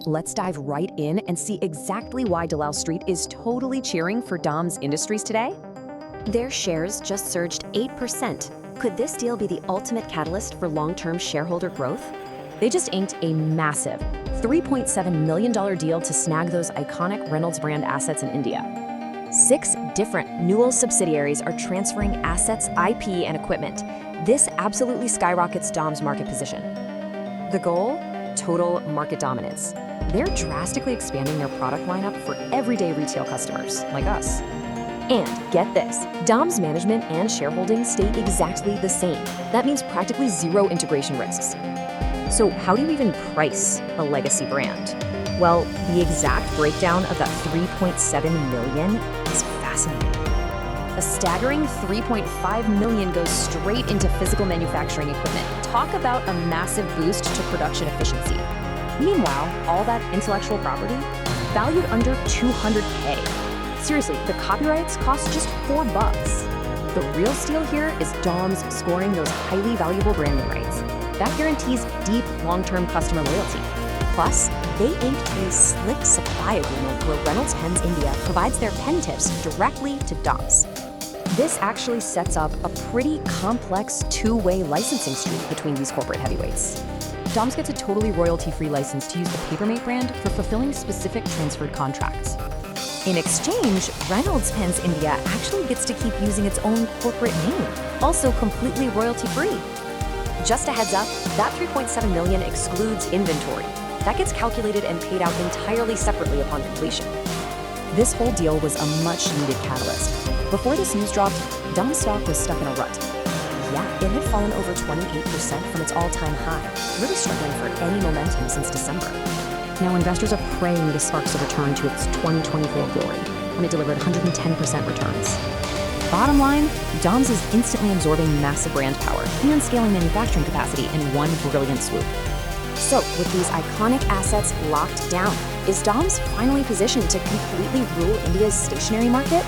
let's dive right in and see exactly why Dalal Street is totally cheering for DOMS Industries today. Their shares just surged 8%. Could this deal be the ultimate catalyst for long-term shareholder growth? They just inked a massive $3.7 million deal to snag those iconic Reynolds brand assets in India. 6 different Newell subsidiaries are transferring assets, IP, and equipment. This absolutely skyrockets DOMS' market position. The goal? Total market dominance. They're drastically expanding their product lineup for everyday retail customers like us. And get this, DOMS management and shareholding stay exactly the same. That means practically zero integration risks. So how do you even price a legacy brand? Well, the exact breakdown of that $3.7 million is fascinating. A staggering $3.5 million goes straight into physical manufacturing equipment. Talk about a massive boost to production efficiency. Meanwhile, all that intellectual property, valued under $200K. Seriously, the copyrights cost just $4. The real steal here is DOMS scoring those highly valuable branding rights. That guarantees deep, long-term customer loyalty. Plus, they inked a slick supply agreement where Reynolds Pens India provides their pen tips directly to DOMS. This actually sets up a pretty complex two-way licensing street between these corporate heavyweights. DOMS gets a totally royalty-free license to use the Papermate brand for fulfilling specific transferred contracts. In exchange, Reynolds Pens India actually gets to keep using its own corporate name, also completely royalty-free. Just a heads up, that $3.7 million excludes inventory. That gets calculated and paid out entirely separately upon completion. This whole deal was a much-needed catalyst. Before this news dropped, DOMS stock was stuck in a rut. Yeah, it had fallen over 28% from its all-time high, really struggling for any momentum since December. Now investors are praying this sparks a return to its 2024 glory, when it delivered 110% returns. Bottom line, DOMS is instantly absorbing massive brand power and scaling manufacturing capacity in one brilliant swoop. So, with these iconic assets locked down, is DOMS finally positioned to completely rule India's stationery market?